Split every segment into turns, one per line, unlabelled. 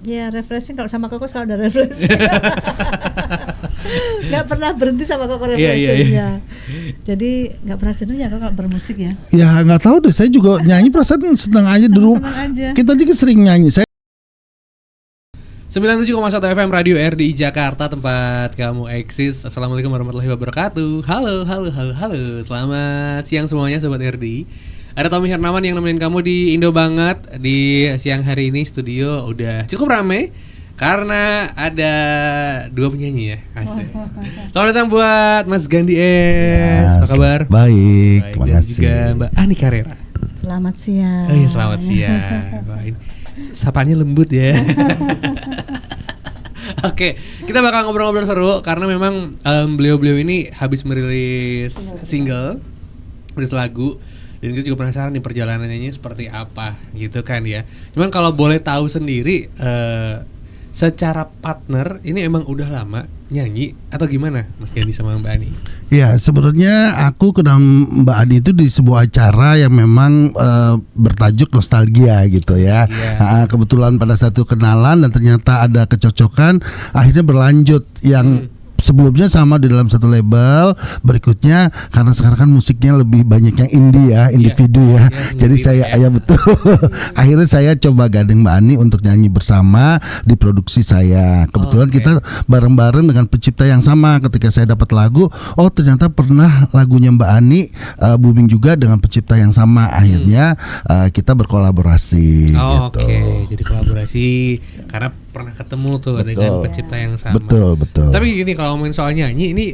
Ya refreshing, kalau sama Koko selalu ada refreshing. Nggak pernah berhenti sama Koko refreshing ya. Jadi nggak pernah jenuh ya kalau bermusik ya.
Ya nggak tahu deh, saya juga nyanyi perasaan senang aja dulu. Kita juga sering nyanyi. Saya
97,1 FM Radio RDI Jakarta, tempat kamu eksis. Assalamualaikum warahmatullahi wabarakatuh. Halo. Selamat siang semuanya sobat RDI. Ada Tommy Hernawan yang nemenin kamu di Indo Banget. Di siang hari ini studio udah cukup ramai karena ada dua penyanyi ya. Asik. Selamat datang buat Mas Gandhi S. Apa kabar?
Baik, terima
dan
kasih.
juga Mbak Ani Carrera.
Selamat siang.
Oh iya, selamat siang. Wah, ini sapanya lembut ya. Oke, kita bakal ngobrol-ngobrol seru karena memang beliau-beliau ini habis merilis single, merilis lagu. Dan kita juga penasaran nih perjalanannya seperti apa gitu kan ya. Cuman kalau boleh tahu sendiri secara partner ini emang udah lama nyanyi atau gimana Mas Gandhi sama Mbak Ani?
Ya sebenarnya aku kenal Mbak Ani itu di sebuah acara yang memang bertajuk Nostalgia gitu ya. Kebetulan pada satu kenalan dan ternyata ada kecocokan, akhirnya berlanjut yang sebelumnya sama di dalam satu label, berikutnya karena sekarang kan musiknya lebih banyak yang indie ya, individu ya. Jadi saya betul. Akhirnya saya coba gandeng Mbak Ani untuk nyanyi bersama di produksi saya. Kebetulan kita bareng-bareng dengan pencipta yang sama. Ketika saya dapat lagu, oh ternyata pernah lagunya Mbak Ani booming juga dengan pencipta yang sama. Akhirnya kita berkolaborasi gitu.
Jadi kolaborasi karena pernah ketemu tuh dengan pencipta yang sama.
Betul.
Tapi gini, kalau ngomongin soal nyanyi ini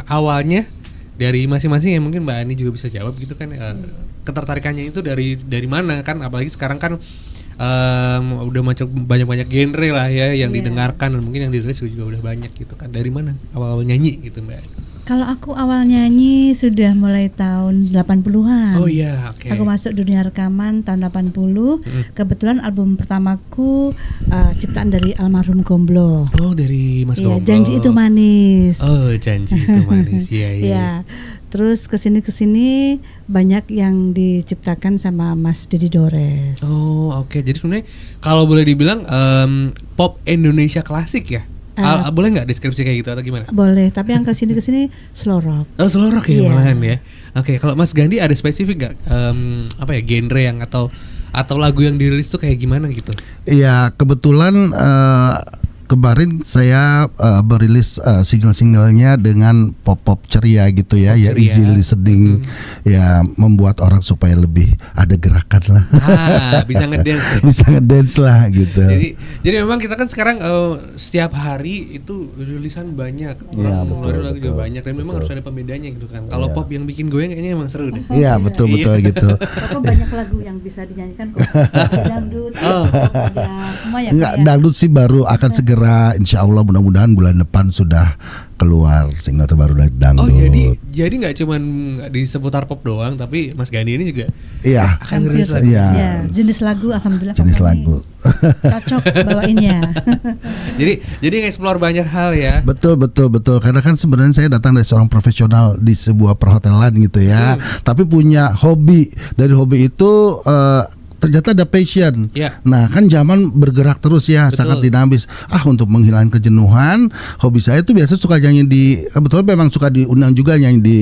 awalnya dari masing-masing yang mungkin Mbak Ani juga bisa jawab gitu kan, ketertarikannya itu dari mana kan, apalagi sekarang kan udah banyak genre lah ya yang didengarkan dan mungkin yang dirilis juga udah banyak gitu kan. Dari mana awal nyanyi gitu Mbak?
Kalau aku awal nyanyi sudah mulai tahun 80-an.
Oh iya, oke.
Aku masuk dunia rekaman tahun 80. Kebetulan album pertamaku ciptaan dari almarhum Gomblo.
Oh, dari Mas Gomblo.
Janji Itu Manis.
Oh, Janji Itu Manis. Iya.
Terus kesini banyak yang diciptakan sama Mas Didi Dores.
Oh, oke. Jadi sebenarnya kalau boleh dibilang pop Indonesia klasik ya. Boleh nggak deskripsi kayak gitu atau gimana?
Boleh, tapi yang kesini slow rock.
Oh, slow rock ya malahan ya. Oke, kalau Mas Gandhi ada spesifik nggak genre yang atau lagu yang dirilis tuh kayak gimana gitu?
Iya, kebetulan kemarin saya merilis single-singlenya dengan pop ceria gitu ya, ya easy listening, ya membuat orang supaya lebih ada gerakan lah.
Bisa ngedance.
Bisa ngedance lah gitu.
Jadi memang kita kan sekarang setiap hari itu rilisan banyak, betul. Lagu juga banyak dan memang harus ada pembedanya gitu kan. Kalau pop yang bikin goyang kayaknya emang seru deh.
Iya betul gitu.
Kok banyak lagu yang bisa dinyanyikan kok. Dangdut, ada semua ya.
Enggak, dangdut sih baru akan segera. Insya Allah mudah-mudahan bulan depan sudah keluar single terbaru dari dangdut.
Oh jadi nggak cuma di seputar pop doang, tapi Mas Gandhi ini juga akan rilis lagu.
Ya, jenis lagu alhamdulillah.
Jenis lagu
cocok bawainnya.
jadi
nge-explore banyak hal ya.
Betul. Karena kan sebenarnya saya datang dari seorang profesional di sebuah perhotelan gitu ya. Tapi punya hobi. Dari hobi itu ternyata ada passion. Nah kan zaman bergerak terus ya. Betul. Sangat dinamis. Untuk menghilangkan kejenuhan, hobi saya itu biasa suka nyanyi kebetulan memang suka diundang juga nyanyi di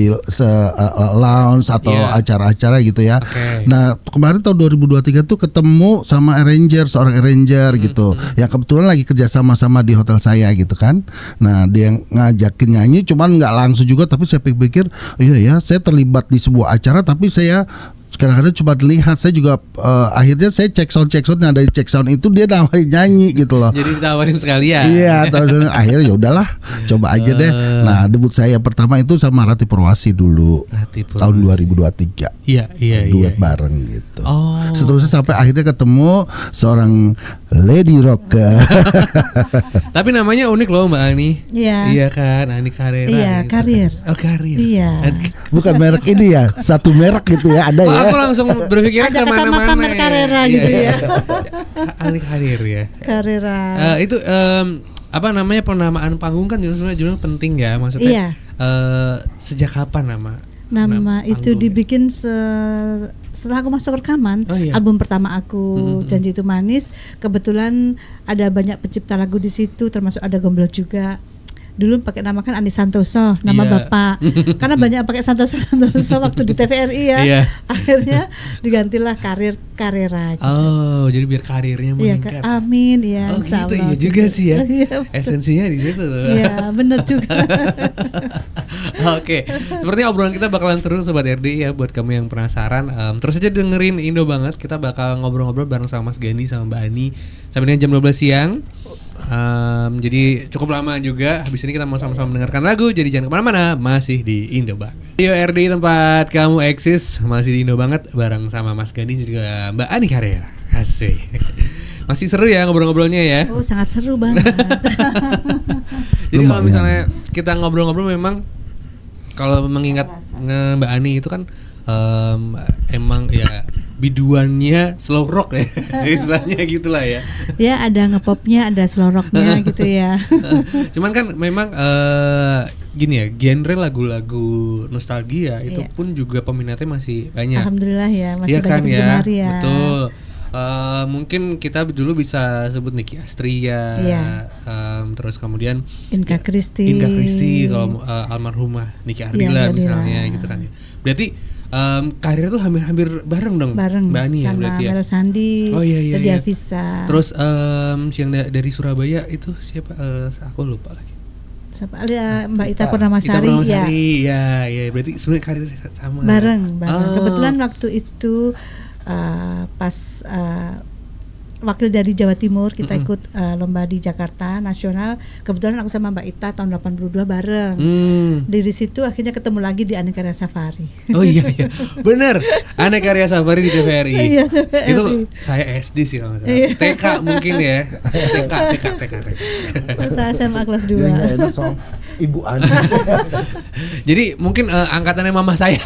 lounge atau acara-acara gitu ya. Nah kemarin tahun 2023 tuh ketemu sama seorang arranger gitu. Yang kebetulan lagi kerja sama di hotel saya gitu kan. Nah dia ngajakin nyanyi, cuman nggak langsung juga, tapi saya pikir iya ya, saya terlibat di sebuah acara, tapi saya kadang-kadang cuma lihat. Saya juga akhirnya saya cek sound. Nah dari cek sound itu dia nawarin nyanyi gitu loh.
Jadi ditawarin sekalian.
Iya, akhirnya ya udahlah, coba aja deh. Nah debut saya pertama itu sama Rati Purwasi dulu, tahun 2023.
Iya.
Duet bareng gitu. Seterusnya sampai akhirnya ketemu seorang lady rocker.
Tapi namanya unik loh Mbak Ani.
Iya
kan, Ani Carrera.
Iya,
gitu.
Karir.
Oh, Karir.
Iya.
Bukan merek ini ya, satu merek gitu ya, ada ya.
Aku langsung berpikir
ada kacamata merek Carrera gitu ya.
Ani Karir ya.
Carrera.
Itu penamaan panggung kan sebenarnya penting ya, maksudnya. Sejak kapan nama
Nama itu dibikin setelah aku masuk rekaman album pertama aku Janji Itu Manis. Kebetulan ada banyak pencipta lagu di situ, termasuk ada Gomblo juga. Dulu pakai nama kan Andi Santoso, nama bapak. Karena banyak pakai Santoso waktu di TVRI ya. Akhirnya digantilah karir aja.
Oh, jadi biar karirnya meningkat.
Amin ya.
Oh gitu, iya juga sih ya. Esensinya di situ.
Iya, benar juga.
Oke, sepertinya obrolan kita bakalan seru Sobat RD ya. Buat kamu yang penasaran, terus aja dengerin Indo Banget. Kita bakal ngobrol-ngobrol bareng sama Mas Gani sama Mbak Ani sampai dengan jam 12 siang. Jadi cukup lama juga. Habis ini kita mau sama-sama mendengarkan lagu. Jadi jangan kemana-mana, masih di Indo Banget. Radio RD tempat kamu eksis, masih di Indo Banget bareng sama Mas Gani juga Mbak Ani Carrera. Asik. Masih seru ya ngobrol-ngobrolnya ya.
Oh, sangat seru banget.
Jadi kalau misalnya kita ngobrol-ngobrol, memang kalau mengingat Mbak Ani itu kan emang ya biduannya slow rock ya, istilahnya gitulah ya.
Ya, ada ngepopnya, ada slow rocknya gitu ya.
Cuman kan memang gini ya, genre lagu-lagu nostalgia itu pun juga peminatnya masih banyak.
Alhamdulillah ya, masih
banyak
kan,
ya.
Ya.
Betul. Mungkin kita dulu bisa sebut Nicky Astria, terus kemudian
Inka Kristi,
kalau almarhumah Nicky Ardila misalnya gitu kan ya. Berarti karir tuh hampir bareng dong, Mbak Ani ya berarti ya.
Melo Sandi, Lydia Visa.
Terus yang dari Surabaya itu siapa? Aku lupa lagi.
Siapa? Mbak Ita Purnamasari
ya. Berarti sebenarnya karir sama.
Bareng. Kebetulan waktu itu pas wakil dari Jawa Timur kita ikut lomba di Jakarta nasional. Kebetulan aku sama Mbak Ita tahun 82 bareng. Dari situ akhirnya ketemu lagi di Aneka Karya Safari.
Oh iya, bener, Aneka Karya Safari di TVRI.
Iya, TVRI.
Itu saya SD sih kalau nggak salah. TK mungkin ya. TK.
Saya SMA kelas 2.
Enak soal Ibu Ani.
Jadi mungkin angkatannya mama saya.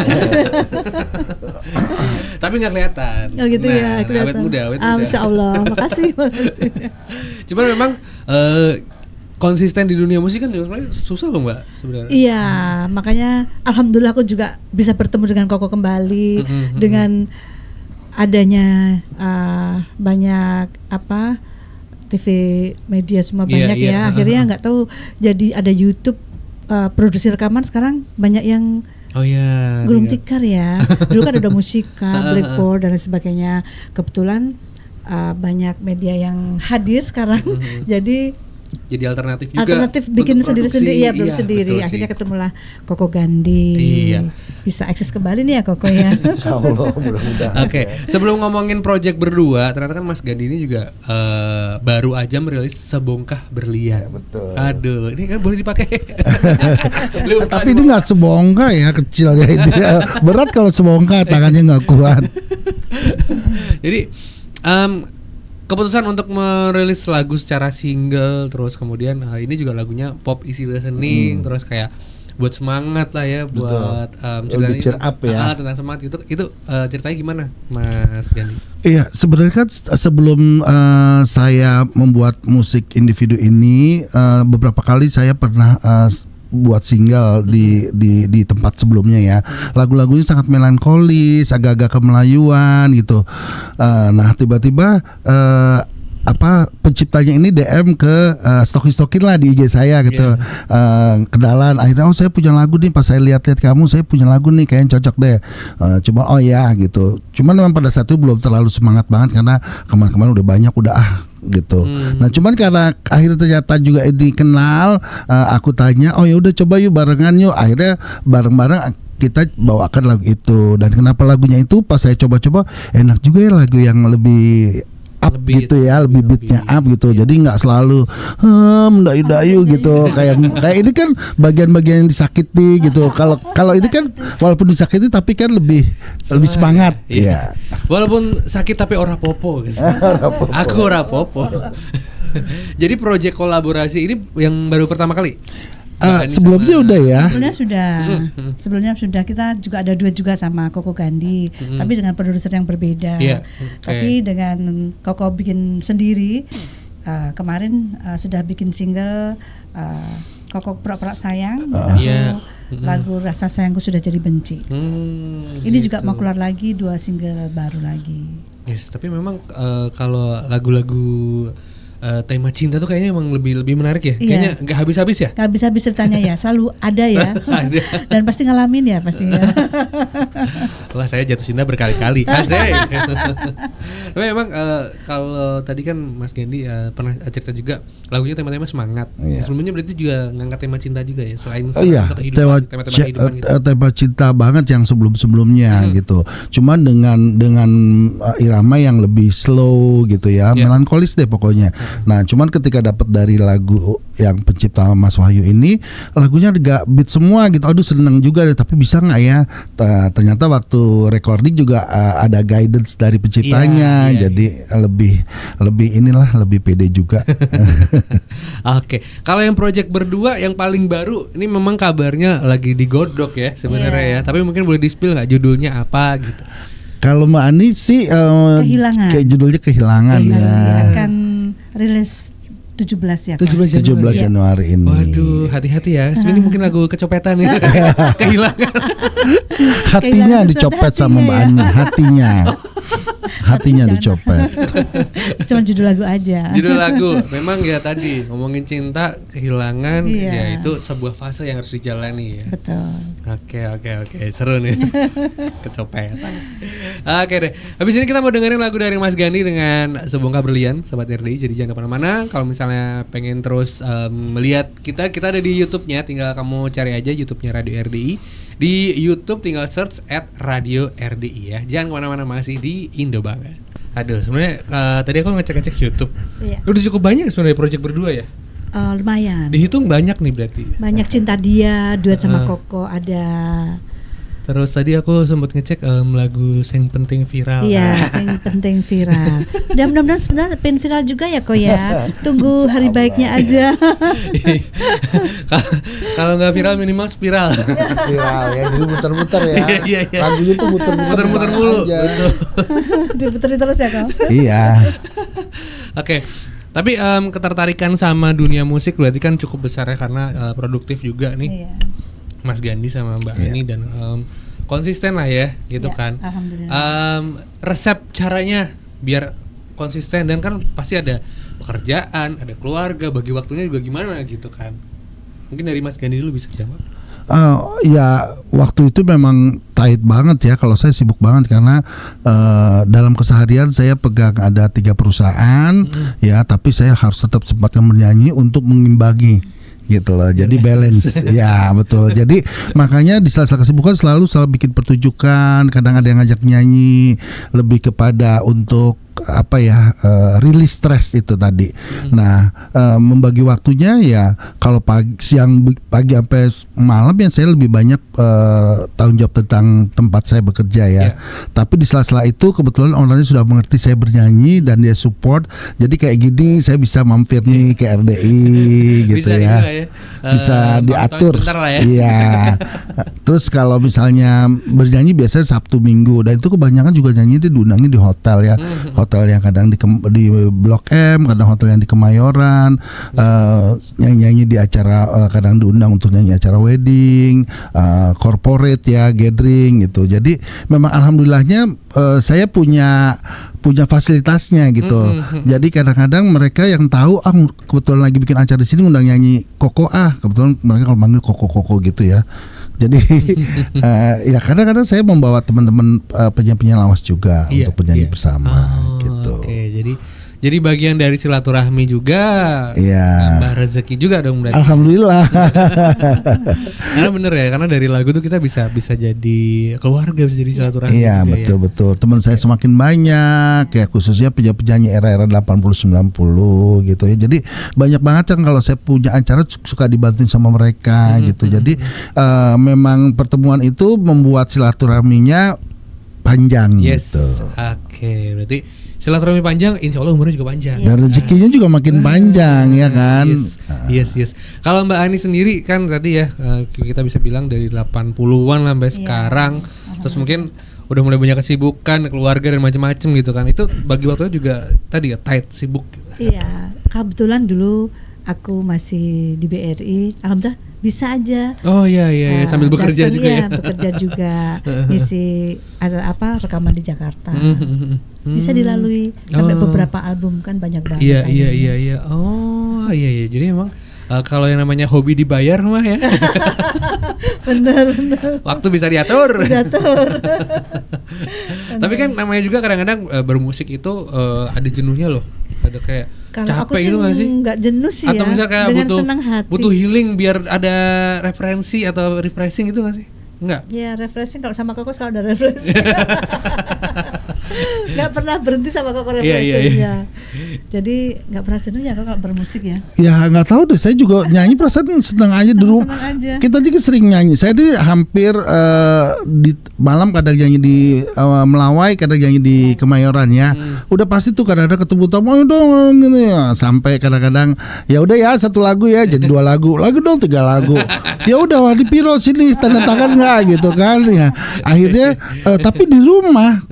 Tapi nggak kelihatan.
Oh gitu ya,
Awet
kelihatan.
muda.
Masya Allah, makasih.
Cuman memang konsisten di dunia musik kan susah loh Mbak sebenarnya.
Iya, makanya alhamdulillah aku juga bisa bertemu dengan Koko kembali dengan adanya banyak TV media semua banyak ya. Akhirnya nggak tahu jadi ada YouTube produksi rekaman sekarang banyak yang gulung tikar ya. Dulu kan ada musika, Blackboard dan sebagainya. Kebetulan banyak media yang hadir sekarang. Jadi
alternatif juga.
Alternatif bikin sendiri-sendiri ya, sendiri. Akhirnya
sih.
ketemulah Koko Gandhi. Bisa eksis kembali nih ya Koko ya.
Insyaallah, mudah-mudahan.
Oke, sebelum ngomongin project berdua, ternyata kan Mas Gandhi ini juga baru aja merilis Sebongkah Berlian.
Betul.
Aduh, ini kan boleh dipakai.
Tapi ini nggak sebongkah ya, kecil ya ini. Berat kalau sebongkah, tangannya nggak kuat.
Jadi keputusan untuk merilis lagu secara single, terus kemudian ini juga lagunya pop easy listening, terus kayak buat semangat lah ya, buat ceritanya
cheer up ya.
Tentang semangat itu ceritanya gimana Mas Gandhi?
Iya, sebenarnya kan sebelum saya membuat musik individu ini, beberapa kali saya pernah buat single di tempat sebelumnya ya. Lagu-lagunya sangat melankolis, agak-agak kemelayuan gitu. Nah tiba-tiba penciptanya ini DM ke stokin lah di IG saya gitu. Kenalan, akhirnya saya punya lagu nih, pas saya lihat-lihat kamu saya punya lagu nih kayaknya cocok deh. Cuma gitu. Cuman memang pada saat itu belum terlalu semangat banget karena kemarin-kemarin udah banyak gitu. Nah cuman karena akhirnya ternyata juga dikenal, aku tanya, oh ya udah coba yuk barengan yuk. Akhirnya bareng-bareng kita bawakan lagu itu. Dan kenapa lagunya itu pas saya coba-coba enak juga ya, lagu yang lebih up gitu ya, lebih beatnya up gitu. Jadi nggak selalu dayu-dayu gitu. Kayak ini kan bagian-bagian yang disakiti gitu. Kalau ini kan walaupun disakiti tapi kan lebih semangat. Iya.
Walaupun sakit tapi ora popo gitu. Aku ora popo. Jadi proyek kolaborasi ini yang baru pertama kali.
Sebelumnya udah ya.
Sebelumnya sudah kita juga ada duet juga sama Koko Gandhi, tapi dengan produser yang berbeda. Tapi dengan Koko bikin sendiri. Kemarin sudah bikin single Koko Pura-Pura Sayang, lagu Rasa Sayangku Sudah Jadi Benci. Ini juga mau keluar lagi 2 single baru lagi.
Yes, tapi memang kalau lagu-lagu tema cinta tuh kayaknya emang lebih menarik ya. Kayaknya nggak habis-habis ya.
Nggak habis-habis ceritanya ya, selalu ada ya.
Ada.
Dan pasti ngalamin ya pastinya.
Wah, saya jatuh cinta berkali-kali. Asik. Tapi emang kalau tadi kan Mas Gendi pernah cerita juga lagunya tema-tema semangat. Sebelumnya berarti juga ngangkat tema cinta juga ya, selain kehidupan, tema kehidupan gitu.
Tema cinta banget yang sebelum-sebelumnya gitu. Cuman dengan irama yang lebih slow gitu ya, melankolis deh pokoknya. Nah, cuman ketika dapat dari lagu yang pencipta Mas Wahyu ini, lagunya agak beat semua gitu. Aduh, seneng juga deh, tapi bisa nggak ya? Ternyata waktu recording juga ada guidance dari penciptanya, jadi lebih pede juga.
Oke, kalau yang project berdua yang paling baru ini memang kabarnya lagi digodok ya sebenarnya ya. Tapi mungkin boleh di-spill nggak judulnya apa gitu?
Kalau Mbak Ani sih
Kehilangan.
Kayak judulnya Kehilangan ya.
Akan rilis 17 ya.
17
Januari ini.
Waduh, hati-hati ya. Sebenarnya mungkin lagu kecopetan itu. Kehilangan.
Hatinya dicopet sama Mbak Ani, hatinya dicopet.
Cuma judul lagu aja.
Judul lagu. Memang ya tadi ngomongin cinta, kehilangan, ya itu sebuah fase yang harus dijalani ya.
Betul.
Oke. Seru nih. Kecopetan. Oke deh. Habis ini kita mau dengerin lagu dari Mas Gandhi dengan Sebongkah Berlian, Sobat RDI. Jadi jangan kemana-mana. Kalau misalnya pengen terus melihat kita ada di YouTube-nya, tinggal kamu cari aja YouTube-nya Radio RDI. Di YouTube tinggal search @Radio RDI ya. Jangan kemana-mana, masih di Indo Banget. Aduh, sebenarnya tadi aku ngecek YouTube. Udah cukup banyak sebenarnya project berdua ya.
Lumayan.
Dihitung banyak nih berarti.
Banyak Cinta Dia, duet sama Koko ada.
Terus tadi aku sempat ngecek lagu Sing Penting Viral.
Iya, Sing Penting Viral. Dan mudah-mudahan sebenarnya pengen viral juga ya kok ya. Tunggu hari baiknya aja.
Kalau nggak viral minimal spiral.
Spiral ya, jadi muter-muter ya.
Iya.
Lagunya tuh muter-muter
mulu.
Diputerin terus ya kok.
Iya.
Oke. Tapi ketertarikan sama dunia musik berarti kan cukup besar ya, karena produktif juga nih. Iya. Mas Gandhi sama Mbak Ani dan konsisten lah ya gitu kan.
Alhamdulillah.
Resep caranya biar konsisten, dan kan pasti ada pekerjaan, ada keluarga, bagi waktunya juga gimana gitu kan. Mungkin dari Mas Gandhi dulu bisa jawab.
Ya waktu itu memang tight banget ya. Kalau saya sibuk banget karena dalam keseharian saya pegang ada 3 perusahaan ya, tapi saya harus tetap sempatkan bernyanyi untuk mengimbangi gitu loh. Jadi balance. Ya betul. Jadi makanya di sela-sela kesibukan selalu bikin pertunjukan, kadang ada yang ngajak nyanyi, lebih kepada untuk rilis stres itu tadi. Nah, membagi waktunya ya kalau siang pagi sampai malam ya saya lebih banyak tanggung jawab tentang tempat saya bekerja ya. Tapi di sela-sela itu kebetulan ownernya sudah mengerti saya bernyanyi dan dia support. Jadi kayak gini saya bisa mampir nih ke RDI gitu bisa ya. Bisa diatur. Iya. Terus kalau misalnya bernyanyi biasanya Sabtu Minggu, dan itu kebanyakan juga nyanyi diundangnya di hotel ya. Hotel yang kadang di Blok M, kadang hotel yang di Kemayoran, nyanyi di acara, kadang diundang untuk nyanyi acara wedding, corporate ya, gathering gitu. Jadi memang alhamdulillahnya saya punya fasilitasnya gitu. Jadi kadang-kadang mereka yang tahu kebetulan lagi bikin acara di sini undang nyanyi Koko, kebetulan mereka kalau manggil Koko gitu ya. Jadi ya kadang-kadang saya membawa teman-teman penyanyi lawas juga untuk penyanyi bersama gitu.
Oke, jadi bagian dari silaturahmi juga, tambah rezeki juga dong berarti.
Alhamdulillah.
Karena bener ya, karena dari lagu tuh kita bisa jadi keluarga, bisa jadi silaturahmi.
Iya betul. Teman saya semakin banyak ya, khususnya penyanyi era-era 80-90 gitu ya. Jadi banyak banget kan kalau saya punya acara suka dibantuin sama mereka gitu. Jadi memang pertemuan itu membuat silaturahminya panjang gitu.
Oke, berarti silaturahmi panjang, insya Allah umurnya juga panjang.
Dan rezekinya juga makin panjang ya kan.
Yes. Kalau Mbak Ani sendiri kan tadi ya, kita bisa bilang dari 80-an sampai sekarang. Terus mungkin udah mulai banyak kesibukan, keluarga dan macam-macam gitu kan. Itu bagi waktunya juga tadi ya tight, sibuk.
Iya, kebetulan dulu aku masih di BRI, alhamdulillah bisa aja.
Oh iya sambil bekerja
datang,
juga ya.
Bekerja juga, ngisi ada rekaman di Jakarta. Bisa dilalui sampai beberapa album kan banyak banget.
Iya. Oh iya. Jadi emang kalau yang namanya hobi dibayar mah ya.
Benar.
Waktu bisa diatur. Tapi kan namanya juga kadang-kadang bermusik itu ada jenuhnya loh. Ada kayak
kalau
capek
aku sih
gitu gak sih?
Nggak jenuh sih.
Atau
ya.
misalnya kayak
Dengan senang hati.
butuh healing biar ada referensi atau refreshing gitu gak sih? Enggak?
Ya refreshing, kalau sama Koko selalu ada refreshing. Nggak pernah berhenti sama Koko refreshingnya. Jadi nggak pernah jenuh ya kalau bermusik ya.
Ya nggak tahu deh, saya juga nyanyi perasaan senang aja dulu. Kita juga sering nyanyi. Saya di hampir di malam kadang nyanyi di Melawai, kadang nyanyi di Kemayoran ya. Udah pasti tuh kadang-kadang ketemu tamu dong gitu ya. Sampai kadang-kadang ya udah ya satu lagu ya jadi 2 lagu dong 3 lagu. Ya udah di piro sini tanda tangan nggak gitu kan ya. Akhirnya tapi di rumah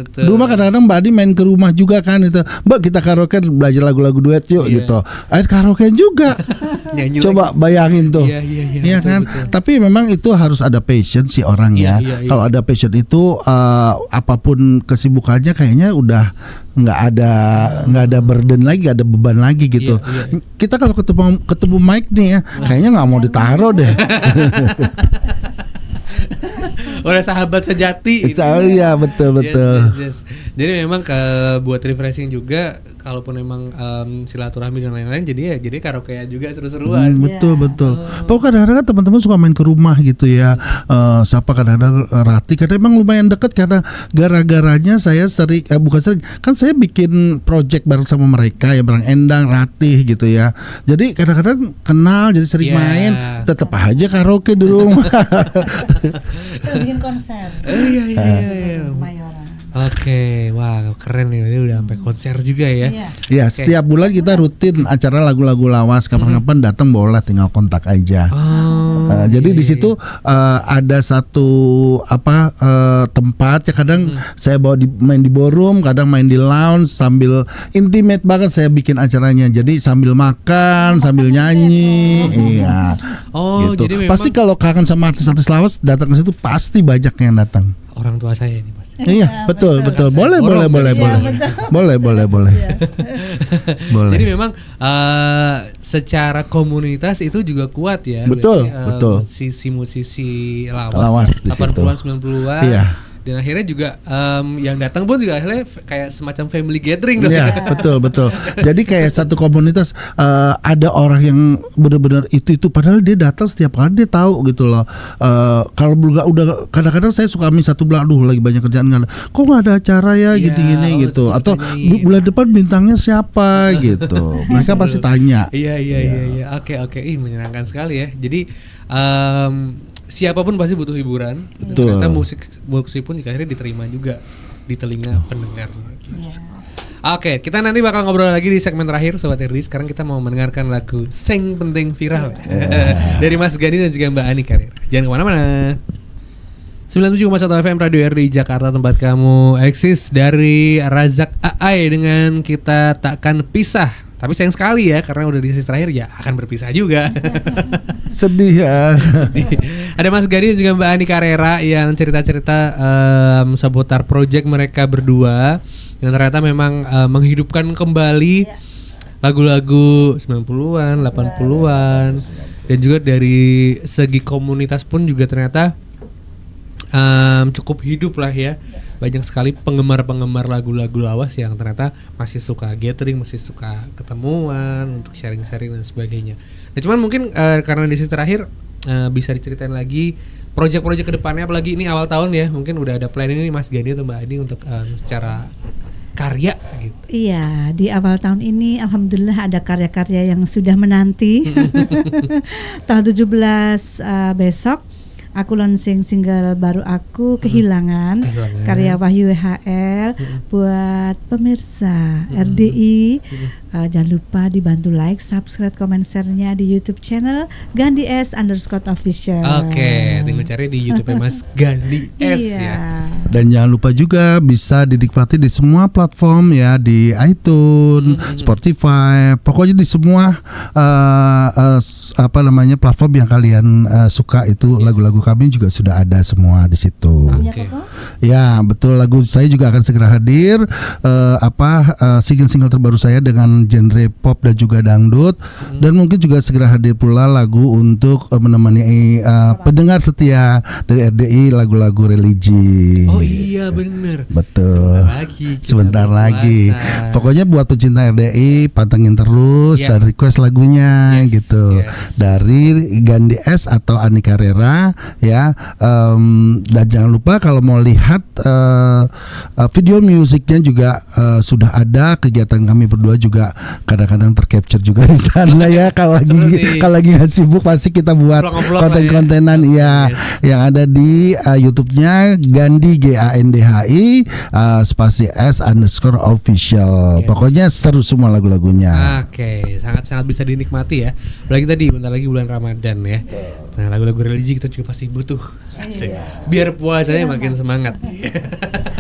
kadang-kadang Mbak Adi main ke rumah juga kan itu. Mbak kita karaoke belajar lagu-lagu duet yuk gitu. Akhirnya karaoke juga. Coba bayangin tuh. Iya kan. Betul. Tapi memang itu harus ada passion sih orang ya. Kalau ada passion itu apapun kesibukannya kayaknya udah nggak ada burden lagi, nggak ada beban lagi gitu. Kita kalau ketemu Mike nih ya, kayaknya nggak mau ditaruh deh.
Udah sahabat sejati.
Iya betul.
Yes. Jadi memang buat refreshing juga, kalaupun memang silaturahmi dan lain-lain, jadi karaoke juga seru-seruan.
Betul. Pokoknya kadang-kadang teman-teman suka main ke rumah gitu ya. Siapa kadang-kadang Rati, kadang emang lumayan dekat karena gara-garanya saya kan saya bikin project bareng sama mereka ya, bareng Endang, Ratih gitu ya. Jadi kadang-kadang kenal, jadi sering main, tetap aja karaoke di rumah.
Bikin konser.
Iya. Oke, wah keren nih, ini udah sampai konser juga ya.
Iya, setiap bulan kita rutin acara lagu-lagu lawas, kapan-kapan datang boleh, tinggal kontak aja. Jadi di situ ada satu tempat ya, kadang saya bawa main di ballroom, kadang main di lounge, sambil intimate banget saya bikin acaranya. Jadi sambil makan, sambil nyanyi, iya. Gitu. Jadi memang pasti kalau kangen sama artis-artis lawas datang ke situ pasti banyak yang datang.
Orang tua saya ini Mas.
Iya, betul. Boleh.
Jadi memang secara komunitas itu juga kuat ya.
Betul.
Musisi
lawas
80-an 90-an.
Iya.
Dan akhirnya juga yang datang pun juga akhirnya kayak semacam family gathering dong.
Iya, betul. Jadi kayak satu komunitas, ada orang yang benar-benar itu padahal dia datang setiap kali, dia tahu gitu loh. Kalau udah kadang-kadang saya suka satu bulan lagi banyak kerjaan, kok nggak ada acara ya gini-gini gitu. Atau bulan depan bintangnya siapa gitu. Mereka pasti tanya.
Iya. Oke. Menyenangkan sekali ya. Jadi siapapun pasti butuh hiburan. Ternyata musik pun akhirnya diterima juga di telinga pendengar. Oke, kita nanti bakal ngobrol lagi di segmen terakhir Sobat RD. Sekarang kita mau mendengarkan lagu Sing Penting Viral dari Mas Gani dan juga Mbak Ani Karir. Jangan kemana-mana. 97,1 FM Radio RD Jakarta, tempat kamu eksis, dari Razak Aai dengan Kita Takkan Pisah. Tapi sayang sekali ya, karena udah di sesi terakhir ya akan berpisah juga.
Sedih ya.
Ada Mas Gadi dan juga Mbak Ani Carrera yang cerita-cerita seputar project mereka berdua yang ternyata memang menghidupkan kembali lagu-lagu 90-an, 80-an, dan juga dari segi komunitas pun juga ternyata cukup hidup lah ya. Banyak sekali penggemar-penggemar lagu-lagu lawas yang ternyata masih suka gathering, masih suka ketemuan untuk sharing-sharing dan sebagainya. Nah cuman mungkin karena di sisi terakhir bisa diceritain lagi project-project kedepannya, apalagi ini awal tahun ya, mungkin udah ada planning ini Mas Gani atau Mbak Adi untuk secara karya gitu.
Iya, di awal tahun ini alhamdulillah ada karya-karya yang sudah menanti. Tanggal 17 besok aku launching single baru aku, Kehilangan. Karya Wahyu WHL buat pemirsa RDI. Jangan lupa dibantu like, subscribe, komen, share-nya di YouTube channel Gandhi S _official.
Oke, tinggal cari di YouTube Mas Gandhi S ya.
Dan jangan lupa juga bisa dinikmati di semua platform ya, di iTunes, Spotify, pokoknya di semua platform yang kalian suka itu lagu-lagu kami juga sudah ada semua di situ. Ya betul, lagu saya juga akan segera hadir. Single-single terbaru saya dengan genre pop dan juga dangdut, dan mungkin juga segera hadir pula lagu untuk menemani pendengar setia dari RDI, lagu-lagu religi.
Oh iya bener.
Betul. Sebentar lagi. Pokoknya buat pecinta RDI pantengin terus dan request lagunya gitu. Dari Gandhi S atau Ani Carrera ya. Dan jangan lupa kalau mau lihat video musiknya juga sudah ada. Kegiatan kami berdua juga kadang-kadang tercapture juga di sana ya. Kalau lagi nggak sibuk pasti kita buat konten-kontenan ya yang ada di YouTube-nya Gandhi GANDHI spasi S_official. Pokoknya seru semua lagu-lagunya.
Oke, sangat-sangat bisa dinikmati ya. Apalagi tadi bentar lagi bulan Ramadan ya. Nah, lagu-lagu religi kita juga pasti butuh. Biar puasanya makin semangat.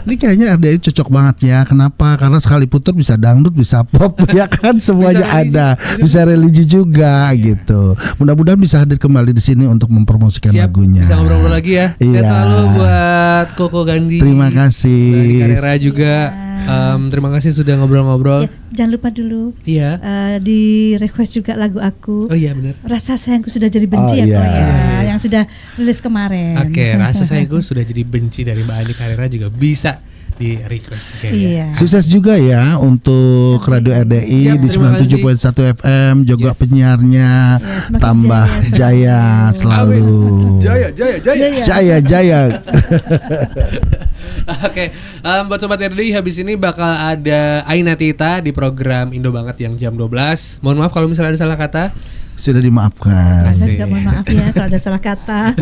Ini kayaknya RDI cocok banget ya. Kenapa? Karena sekali putar bisa dangdut, bisa pop ya kan, semuanya ada. Bisa religi juga gitu. Mudah-mudahan bisa hadir kembali di sini untuk mempromosikan lagunya.
Bisa ngobrol-ngobrol lagi ya. Sehat selalu buat Koko Gandhi.
Terima kasih.
Carrera juga. Terima kasih sudah ngobrol-ngobrol.
Ya, jangan lupa dulu.
Iya.
Di request juga lagu aku.
Oh iya benar.
Rasa Sayangku Sudah Jadi Benci yang sudah rilis kemarin.
Oke, Rasa Sayangku Sudah Jadi Benci dari Mbak Ani Carrera juga bisa di request ya.
Sukses juga ya untuk Radio RDI di 97.1 FM, juga penyiarnya tambah jaya selalu. Jaya.
Oke, buat Sobat RDI, habis ini bakal ada Aina Tita di program Indo Banget yang jam 12. Mohon maaf kalau misalnya ada salah kata.
Sudah dimaafkan.
Saya juga mohon maaf ya kalau ada salah kata.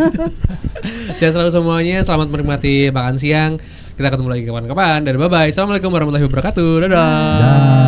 Sehat selalu semuanya, selamat menikmati makan siang. Kita ketemu lagi kapan-kapan. Bye-bye. Assalamualaikum warahmatullahi wabarakatuh. Dadah.